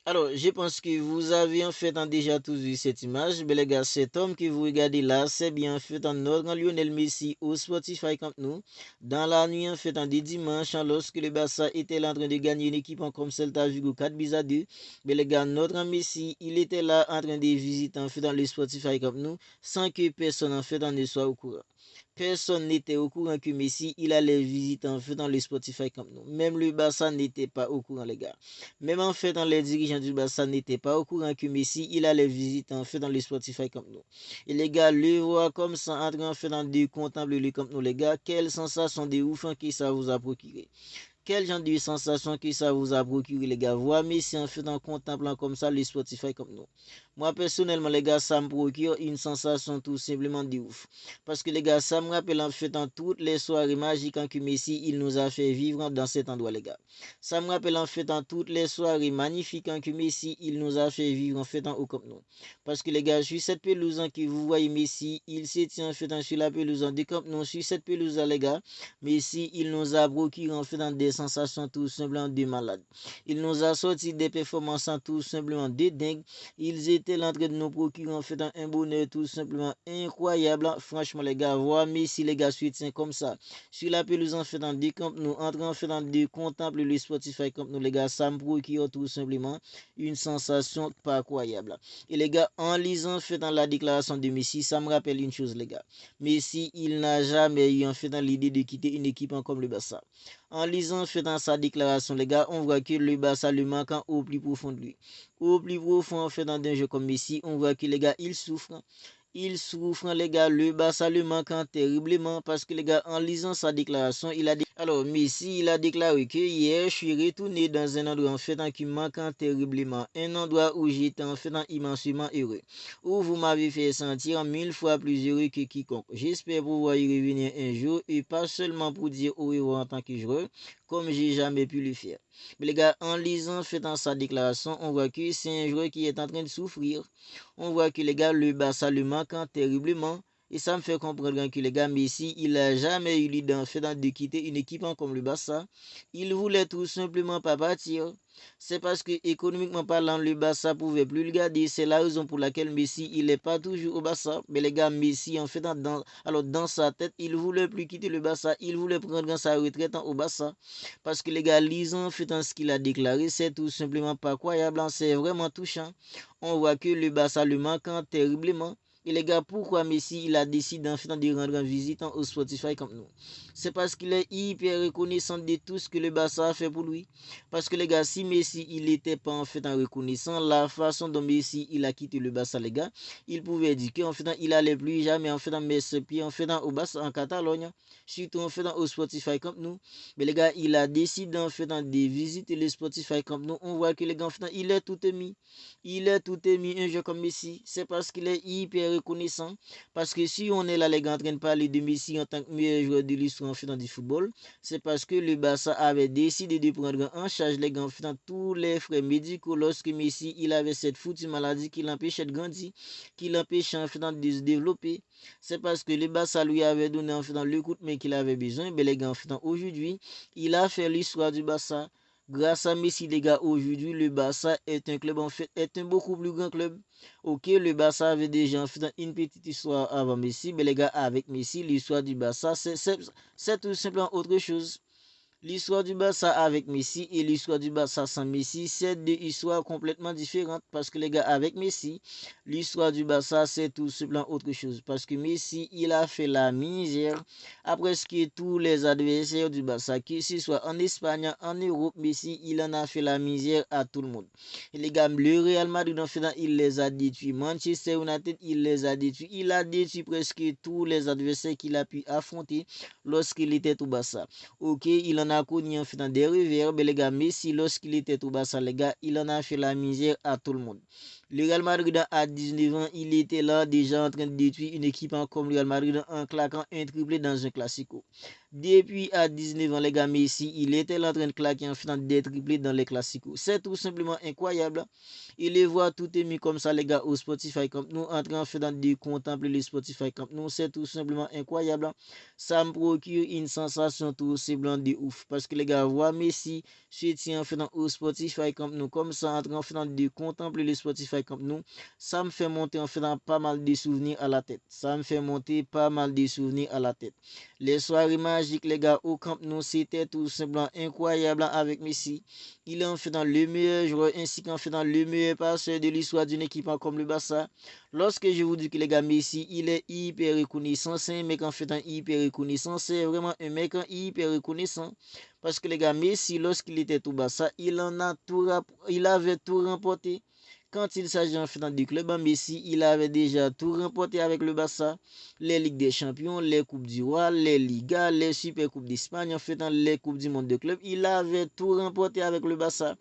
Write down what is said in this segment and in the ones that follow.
Alors, je pense que vous avez en fait déjà tous vu cette image. Mais les gars, cet homme que vous regardez là, c'est bien en fait notre grand Lionel Messi au Spotify Camp Nou. Dans la nuit en fait des dimanches, lorsque le Barça était là en train de gagner une équipe comme Celta Vigo 4 buts à 2. Mais les gars, notre grand Messi, il était là en train de visiter en fait dans le Spotify Camp Nou sans que personne en fait ne soit au courant. Personne n'était au courant que Messi, il allait visiter en fait dans le Spotify Camp Nou. Même le Barça n'était pas au courant, les gars. Même en fait, dans les dirigeants du Barça n'étaient pas au courant que Messi, il allait visiter en fait dans le Spotify Camp Nou. Et les gars, le voir comme ça, entrer en fait dans de contempler le Camp Nou, les gars, quelle sensation de ouf que ça vous a procuré. Quel genre de sensation que ça vous a procuré, les gars? Voir Messi en fait en contemplant comme ça le Spotify comme nous. Moi, personnellement, les gars, ça me procure une sensation tout simplement de ouf. Parce que, les gars, ça me rappelle en fait en toutes les soirées magiques que Messi, il nous a fait vivre dans cet endroit, les gars. Ça me rappelle en fait en toutes les soirées magnifiques que Messi, il nous a fait vivre en fait en haut comme nous. Parce que, les gars, sur cette pelouse que vous voyez Messi, il se tient en fait sur la pelouse de Camp Nou. Sur cette pelouse, les gars, Messi, il nous a procuré en fait des sensations tout simplement de malade. Il nous a sorti des performances tout simplement de dingue. Ils étaient en train de nous procurer en fait un bonheur tout simplement incroyable. Franchement, les gars, voir Messi, les gars, soutien comme ça. Sur la pelouse en fait des camps, nous entrons en fait dans des contempler le Spotify comme nous, les gars, ça me procure tout simplement une sensation pas croyable. Et les gars, en lisant en fait dans la déclaration de Messi, ça me rappelle une chose, les gars. Messi, il n'a jamais eu en fait dans l'idée de quitter une équipe comme le Barça. En lisant en fait dans sa déclaration, les gars, on voit que le Barça le manque au plus profond de lui. Au plus profond en fait dans un jeu comme Messi, on voit que les gars, il souffre. Il souffre, les gars. Le Barça le manque terriblement parce que, les gars, en lisant sa déclaration, il a dit. Alors, Messi, il a déclaré que hier, je suis retourné dans un endroit en fait qui manque terriblement. Un endroit où j'étais en fait immensément heureux. Où vous m'avez fait sentir 1000 fois plus heureux que quiconque. J'espère pouvoir y revenir un jour et pas seulement pour dire au revoir en tant que joueur, comme j'ai jamais pu le faire. Mais les gars, en lisant, faisant sa déclaration, on voit que c'est un joueur qui est en train de souffrir. On voit que les gars, le Barça le manque terriblement. Et ça me fait comprendre que les gars, Messi, il n'a jamais eu l'idée en fait de quitter une équipe comme le Barça. Il voulait tout simplement pas partir. C'est parce que économiquement parlant, le Barça pouvait plus le garder. C'est la raison pour laquelle Messi, il n'est pas toujours au Barça. Mais les gars, Messi, en fait, dans sa tête, il voulait plus quitter le Barça. Il voulait prendre sa retraite au Barça. Parce que les gars, lisant en fait ce qu'il a déclaré, c'est tout simplement pas croyable. C'est vraiment touchant. On voit que le Barça le manque terriblement. Et les gars, pourquoi Messi il a décidé en fait de rendre visite au Spotify comme nous? C'est parce qu'il est hyper reconnaissant de tout ce que le Barça a fait pour lui. Parce que les gars, si Messi il n'était pas en fait reconnaissant la façon dont Messi il a quitté le Barça, les gars, il pouvait dire qu'en fait il allait plus jamais en fait mettre ses pieds en fait au Barça en Catalogne, surtout en fait au Spotify comme nous. Mais les gars, il a décidé en fait de visiter le Spotify comme nous. On voit que les gars en fait il est tout émis. Il est tout émis un jeu comme Messi. C'est parce qu'il est hyper reconnaissant. Parce que si on est là les gars en train de parler de Messi en tant que meilleur joueur de l'histoire en fait du football, c'est parce que le Barça avait décidé de prendre en charge les gars en tous les frais médicaux lorsque Messi il avait cette foutue maladie qui l'empêchait de grandir, qui l'empêchait en fait de se développer. C'est parce que le Barça lui avait donné en fait le coup de main qu'il avait besoin. Mais les gars en fait aujourd'hui, il a fait l'histoire du Barça. Grâce à Messi, les gars, aujourd'hui, le Barça est un club, en fait, est un beaucoup plus grand club. Ok, le Barça avait déjà en fait une petite histoire avant Messi, mais les gars, avec Messi, l'histoire du Barça, c'est tout simplement autre chose. L'histoire du Barça avec Messi et l'histoire du Barça sans Messi, c'est deux histoires complètement différentes. Parce que les gars, avec Messi, l'histoire du Barça, c'est tout simplement autre chose. Parce que Messi, il a fait la misère à presque tous les adversaires du Barça. Que ce soit en Espagne, en Europe, Messi, il en a fait la misère à tout le monde. Et les gars, le Real Madrid, en fait, il les a détruits. Manchester United, il les a détruits. Il a détruit presque tous les adversaires qu'il a pu affronter lorsqu'il était au Barça. Ok, il en a connu en fait des revers, mais les gars, Messi, lorsqu'il était au Barça, les gars, il en a fait la misère à tout le monde. Le Real Madrid à 19 ans, il était là déjà en train de détruire une équipe comme le Real Madrid en claquant un triplé dans un classico. Depuis à 19 ans, les gars, Messi, il était en train de claquer en faisant des triplés dans les classicos. C'est tout simplement incroyable. Il les voit tout émis comme ça, les gars, au Spotify Camp nous, en train de contempler le Spotify Camp nous. C'est tout simplement incroyable. Ça me procure une sensation tout simplement de ouf. Parce que les gars, voient Messi, je tiens en faisant au Spotify Camp nous, comme ça, en train de contempler le Spotify Camp nous. Ça me fait monter en faisant pas mal de souvenirs à la tête. Ça me fait monter pas mal de souvenirs à la tête. Les soirées magiques, les gars, au Camp Nou, c'était tout simplement incroyable avec Messi. Il est en fait dans le meilleur joueur ainsi qu'en fait dans le meilleur passeur de l'histoire d'une équipe comme le Barça. Lorsque je vous dis que les gars, Messi, il est hyper reconnaissant, c'est un mec en fait hyper reconnaissant, c'est vraiment un mec hyper reconnaissant. Parce que les gars, Messi, lorsqu'il était au Barça, il avait tout remporté. Quand il s'agit en fait du club, Messi, il avait déjà tout remporté avec le Barça. Les Ligues des Champions, les Coupes du Roi, les Ligas, les Super Coupes d'Espagne, en fait, les Coupes du Monde de club. Il avait tout remporté avec le Barça.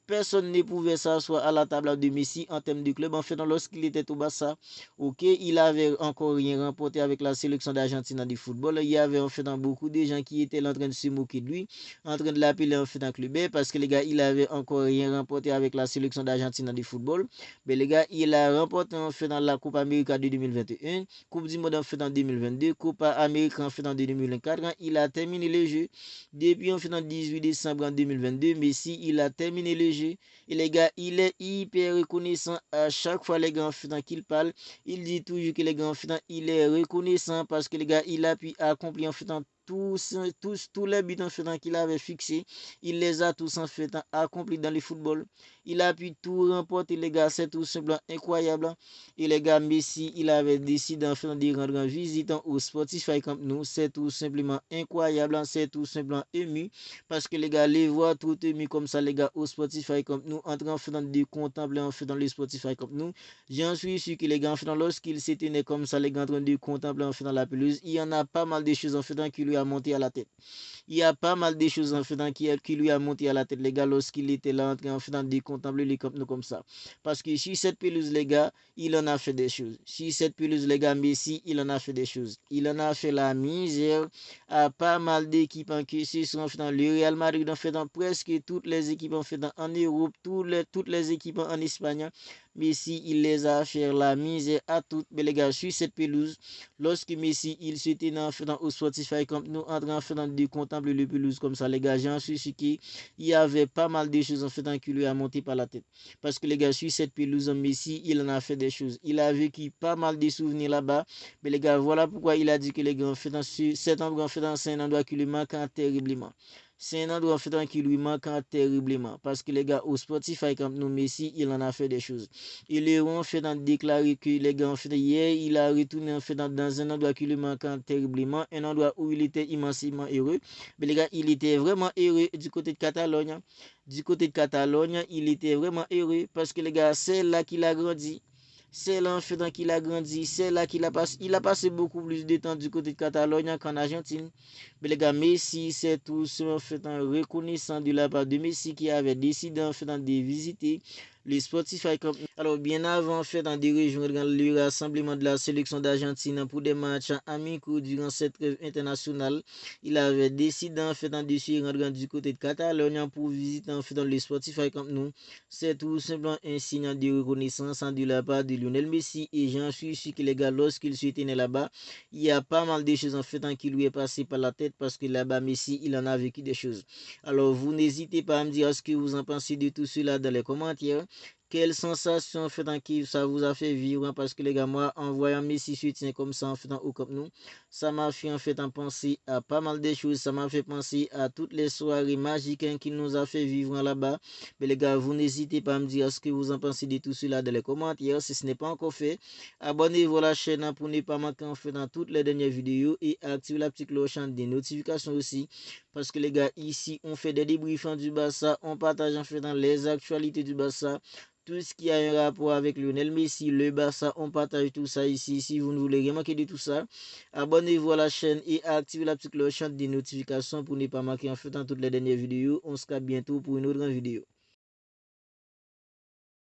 Personne ne pouvait s'asseoir à la table de Messi en termes de club. En fait, lorsqu'il était au Barça, ok, il avait encore rien remporté avec la sélection d'Argentine du football. Il y avait en fait beaucoup de gens qui étaient en train de se moquer de lui, en train de l'appeler en fait un club parce que les gars, il avait encore rien remporté avec la sélection d'Argentine du football. Mais les gars, il a remporté en fait dans la Coupe América de 2021, Coupe du Monde en fait en 2022, Coupe Américaine en fait en 2024. Il a terminé le jeu. Depuis en fait en 18 décembre 2022, Messi, il a terminé le jeu. Et les gars, il est hyper reconnaissant à chaque fois les gars en fait qu'il parle. Il dit toujours que les gars en fait il est reconnaissant parce que les gars, il a pu accomplir en fait tous les buts en fait qu'il avait fixés. Il les a tous en fait accomplis dans le football. Il a pu tout remporter les gars, c'est tout simplement incroyable. Et les gars, Messi, il avait décidé en fait de rendre visite au Spotify Camp Nou. C'est tout simplement incroyable, c'est tout simplement ému. Parce que les gars, les voix tout ému comme ça, les gars, au Spotify comme nous, en train de contempler en fait dans le Spotify comme nous. J'en suis sûr que les gars, en fait, lorsqu'il s'était né comme ça, les gars, en train de contempler en fait dans la pelouse, il y en a pas mal de choses en fait qui lui a monté à la tête. Il y a pas mal de choses en fait qui lui a monté à la tête, les gars, lorsqu'il était là en train de contempler les comme nous comme ça. Parce que sur cette pelouse, les gars, il en a fait des choses. Sur cette pelouse, les gars, Messi, il en a fait des choses. Il en a fait la misère à pas mal d'équipes qui se sont fait dans le Real Madrid, en fait dans presque toutes les équipes en fait en Europe, toutes les équipes en Espagne. Messi, il les a fait la misère à toutes. Mais les gars, sur cette pelouse, lorsque Messi, il s'était en fait au Spotify comme nous, en train de contempler le pelouse comme ça, les gars, j'en suis sûr qu'il y avait pas mal de choses en fait qui lui a monté par la tête. Parce que les gars, sur cette pelouse, Messi, il en a fait des choses. Il a vécu pas mal de souvenirs là-bas. Mais les gars, voilà pourquoi il a dit que les gars, en fait, cet endroit, en fait, c'est un endroit qui lui manque terriblement. C'est un endroit en fait qui lui manque terriblement. Parce que les gars, au Spotify, comme nous, Messi, il en a fait des choses. Il est en fait déclaré que les gars, en fait, hier, il a retourné en fait dans un endroit qui lui manque terriblement. Un endroit où il était immensément heureux. Mais les gars, il était vraiment heureux du côté de Catalogne. Du côté de Catalogne, il était vraiment heureux parce que les gars, c'est là qu'il a grandi. C'est là en fait qu'il a grandi. C'est là il a passé beaucoup plus de temps du côté de Catalogne qu'en Argentine. Mais les gars, Messi, c'est tout en fait reconnaissant de la part de Messi qui avait décidé en fait de visiter les Spotify Camp. Alors, bien avant en fait de rejoindre le rassemblement de la sélection d'Argentine pour des matchs amicaux durant cette trêve internationale, il avait décidé en fait de se rendre du côté de Catalogne pour visiter en fait dans le Spotify Camp Nou. C'est tout simplement un signe de reconnaissance de la part de Lionel Messi et j'en suis sûr que les gars, lorsqu'il se tenait là-bas, il y a pas mal de choses en fait qui lui est passé par la tête parce que là-bas, Messi, il en a vécu des choses. Alors, vous n'hésitez pas à me dire ce que vous en pensez de tout cela dans les commentaires. Quelle sensation en fait qui ça vous a fait vivre parce que les gars, moi, en voyant Messi soutien comme ça en fait au Camp Nou, ça m'a fait en fait en penser à pas mal de choses. Ça m'a fait penser à toutes les soirées magiques qu'il nous a fait vivre là-bas. Mais les gars, vous n'hésitez pas à me dire ce que vous en pensez de tout cela dans les commentaires. Si ce n'est pas encore fait, abonnez-vous à la chaîne pour ne pas manquer en fait dans toutes les dernières vidéos et activez la petite cloche des notifications aussi. Parce que les gars, ici, on fait des débriefs du Barça, on partage en fait dans les actualités du Barça. Tout ce qui a un rapport avec Lionel Messi, le Barça, on partage tout ça ici. Si vous ne voulez rien manquer de tout ça, abonnez-vous à la chaîne et activez la petite cloche des notifications pour ne pas manquer en fait dans toutes les dernières vidéos. On se capte bientôt pour une autre vidéo.